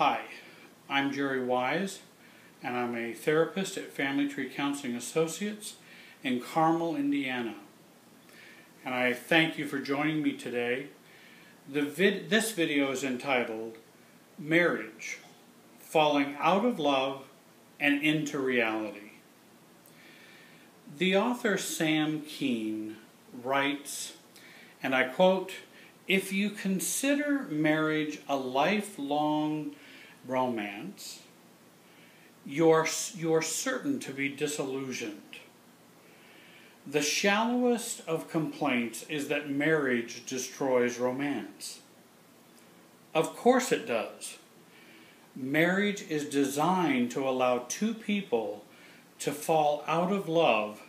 Hi, I'm Jerry Wise, and I'm a therapist at Family Tree Counseling Associates in Carmel, Indiana. And I thank you for joining me today. This video is entitled, Marriage, Falling Out of Love and Into Reality. The author Sam Keen writes, and I quote, "If you consider marriage a lifelong romance, you're certain to be disillusioned. The shallowest of complaints is that marriage destroys romance. Of course it does. Marriage is designed to allow two people to fall out of love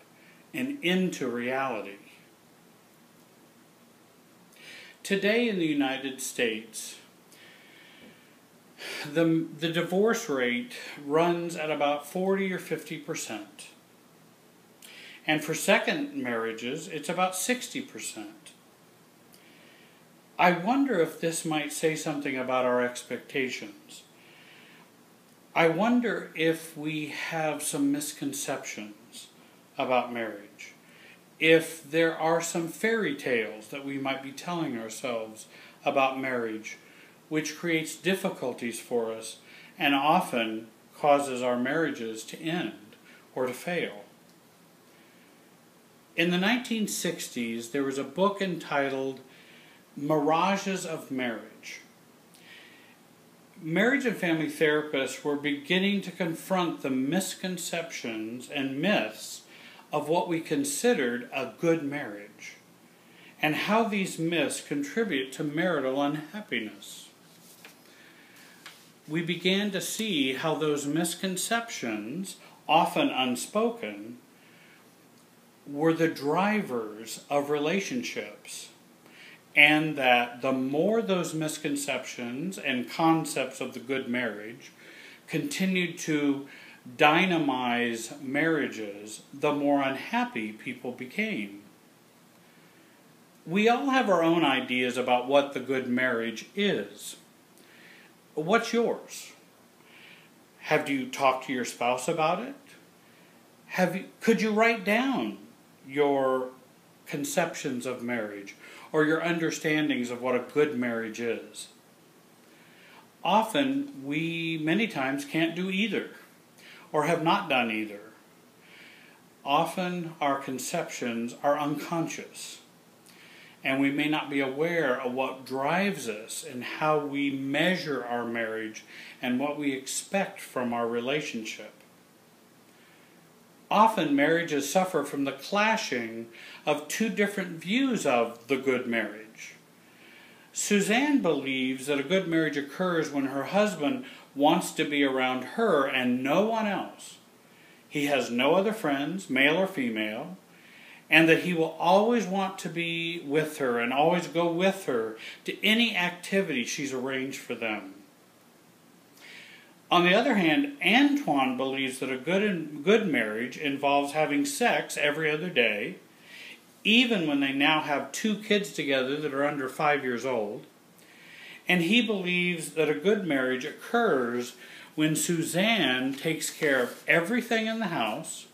and into reality." Today in the United States, the divorce rate runs at about 40 or 50%. And for second marriages, it's about 60%. I wonder if this might say something about our expectations. I wonder if we have some misconceptions about marriage. If there are some fairy tales that we might be telling ourselves about marriage, which creates difficulties for us and often causes our marriages to end or to fail. In the 1960s, there was a book entitled Mirages of Marriage. Marriage and family therapists were beginning to confront the misconceptions and myths of what we considered a good marriage, and how these myths contribute to marital unhappiness. We began to see how those misconceptions, often unspoken, were the drivers of relationships, and that the more those misconceptions and concepts of the good marriage continued to dynamize marriages, the more unhappy people became. We all have our own ideas about what the good marriage is. What's yours? Have you talked to your spouse about it? Could you write down your conceptions of marriage or your understandings of what a good marriage is? Often, we many times can't do either, or have not done either. Often our conceptions are unconscious, and we may not be aware of what drives us and how we measure our marriage and what we expect from our relationship. Often marriages suffer from the clashing of two different views of the good marriage. Suzanne believes that a good marriage occurs when her husband wants to be around her and no one else. He has no other friends, male or female, and that he will always want to be with her and always go with her to any activity she's arranged for them. On the other hand, Antoine believes that a good marriage involves having sex every other day, even when they now have 2 kids together that are under 5 years old. And he believes that a good marriage occurs when Suzanne takes care of everything in the house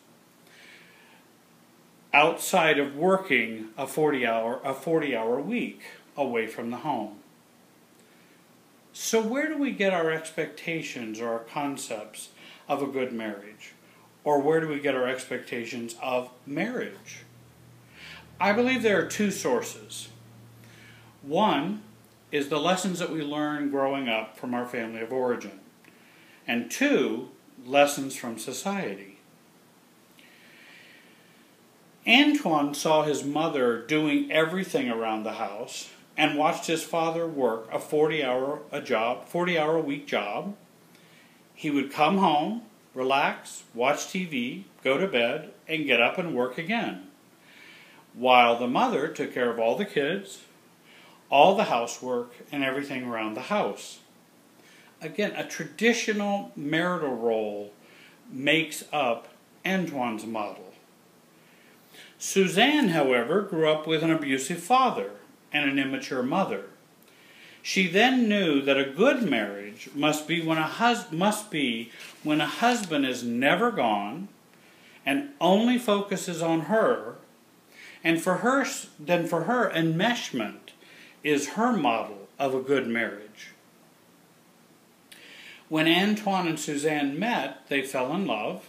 outside of working a 40-hour week away from the home. So where do we get our expectations or our concepts of a good marriage? Or where do we get our expectations of marriage? I believe there are 2 sources. One is the lessons that we learn growing up from our family of origin. And 2, lessons from society. Antoine saw his mother doing everything around the house and watched his father work a 40-hour week job. He would come home, relax, watch TV, go to bed, and get up and work again, while the mother took care of all the kids, all the housework, and everything around the house. Again, a traditional marital role makes up Antoine's model. Suzanne, however, grew up with an abusive father and an immature mother. She then knew that a good marriage must be when a husband is never gone and only focuses on her, and for her enmeshment is her model of a good marriage. When Antoine and Suzanne met, they fell in love,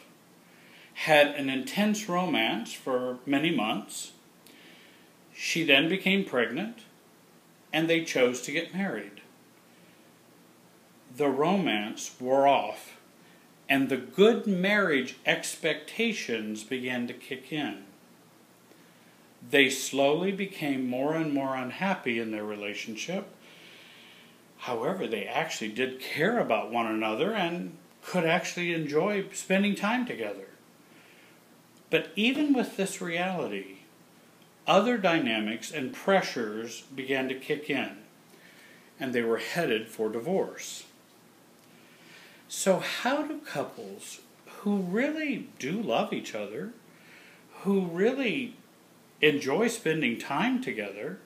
had an intense romance for many months. She then became pregnant, and they chose to get married. The romance wore off, and the good marriage expectations began to kick in. They slowly became more and more unhappy in their relationship. However, they actually did care about one another and could actually enjoy spending time together. But even with this reality, other dynamics and pressures began to kick in, and they were headed for divorce. So how do couples who really do love each other, who really enjoy spending time together,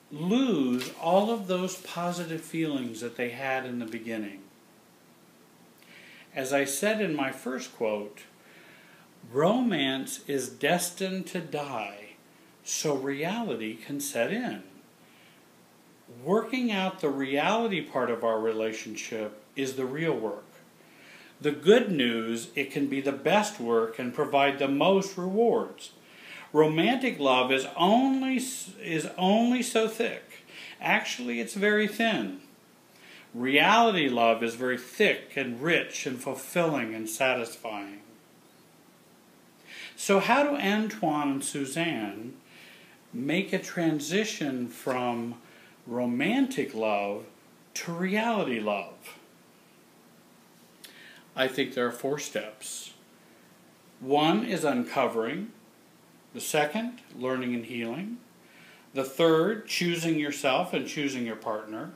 lose all of those positive feelings that they had in the beginning? As I said in my first quote, romance is destined to die so reality can set in. Working out the reality part of our relationship is the real work. The good news, it can be the best work and provide the most rewards. Romantic love is only so thick. Actually, it's very thin. Reality love is very thick and rich and fulfilling and satisfying. So how do Antoine and Suzanne make a transition from romantic love to reality love? I think there are 4 steps. 1 is uncovering. The 2nd, learning and healing. The 3rd, choosing yourself and choosing your partner.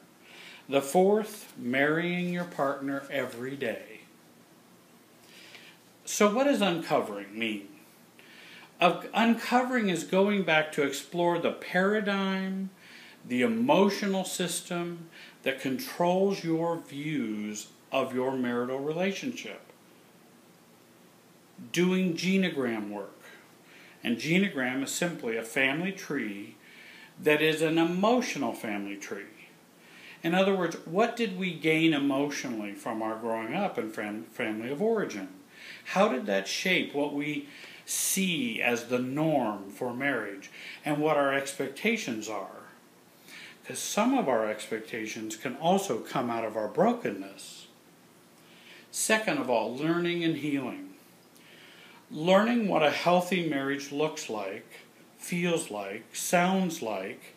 The 4th, marrying your partner every day. So what does uncovering mean? Uncovering is going back to explore the paradigm, the emotional system that controls your views of your marital relationship. Doing genogram work. And genogram is simply a family tree that is an emotional family tree. In other words, what did we gain emotionally from our growing up in family of origin? How did that shape what we see as the norm for marriage and what our expectations are? Because some of our expectations can also come out of our brokenness. Second of all, learning and healing. Learning what a healthy marriage looks like, feels like, sounds like,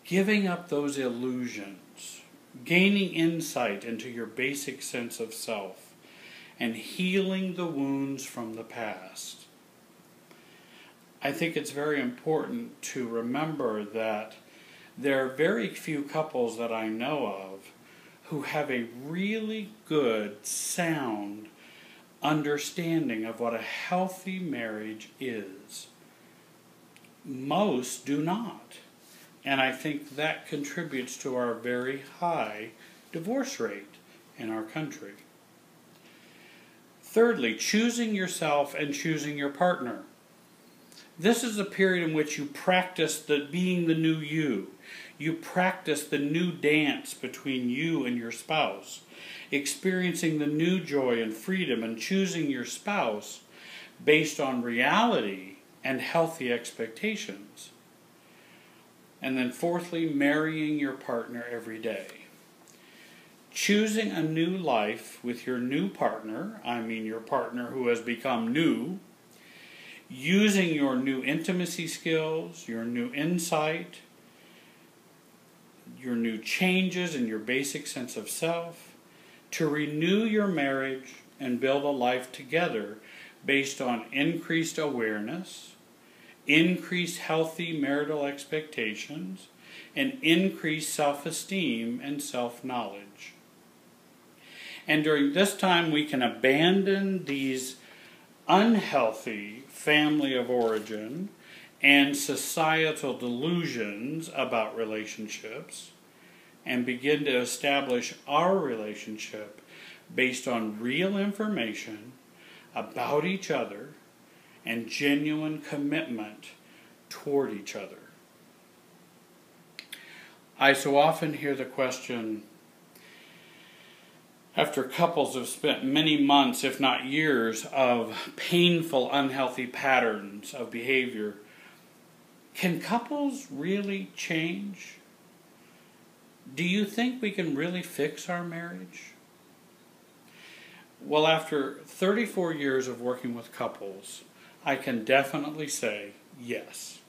giving up those illusions, gaining insight into your basic sense of self, and healing the wounds from the past. I think it's very important to remember that there are very few couples that I know of who have a really good, sound understanding of what a healthy marriage is. Most do not. And I think that contributes to our very high divorce rate in our country. Thirdly, choosing yourself and choosing your partner. This is a period in which you practice being the new you. You practice the new dance between you and your spouse, experiencing the new joy and freedom and choosing your spouse based on reality and healthy expectations. And then fourthly, marrying your partner every day. Choosing a new life with your new partner, I mean your partner who has become new, using your new intimacy skills, your new insight, your new changes in your basic sense of self, to renew your marriage and build a life together based on increased awareness, increased healthy marital expectations, and increased self-esteem and self-knowledge. And during this time we can abandon these unhealthy family of origin and societal delusions about relationships and begin to establish our relationship based on real information about each other and genuine commitment toward each other. I so often hear the question, after couples have spent many months, if not years, of painful, unhealthy patterns of behavior, can couples really change? Do you think we can really fix our marriage? Well, after 34 years of working with couples, I can definitely say yes.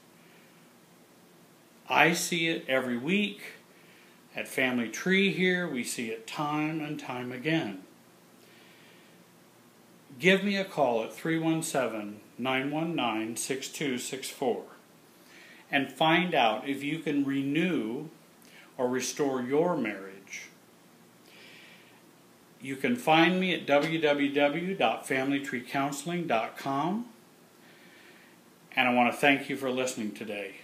I see it every week. At Family Tree here, we see it time and time again. Give me a call at 317-919-6264 and find out if you can renew or restore your marriage. You can find me at www.familytreecounseling.com, and I want to thank you for listening today.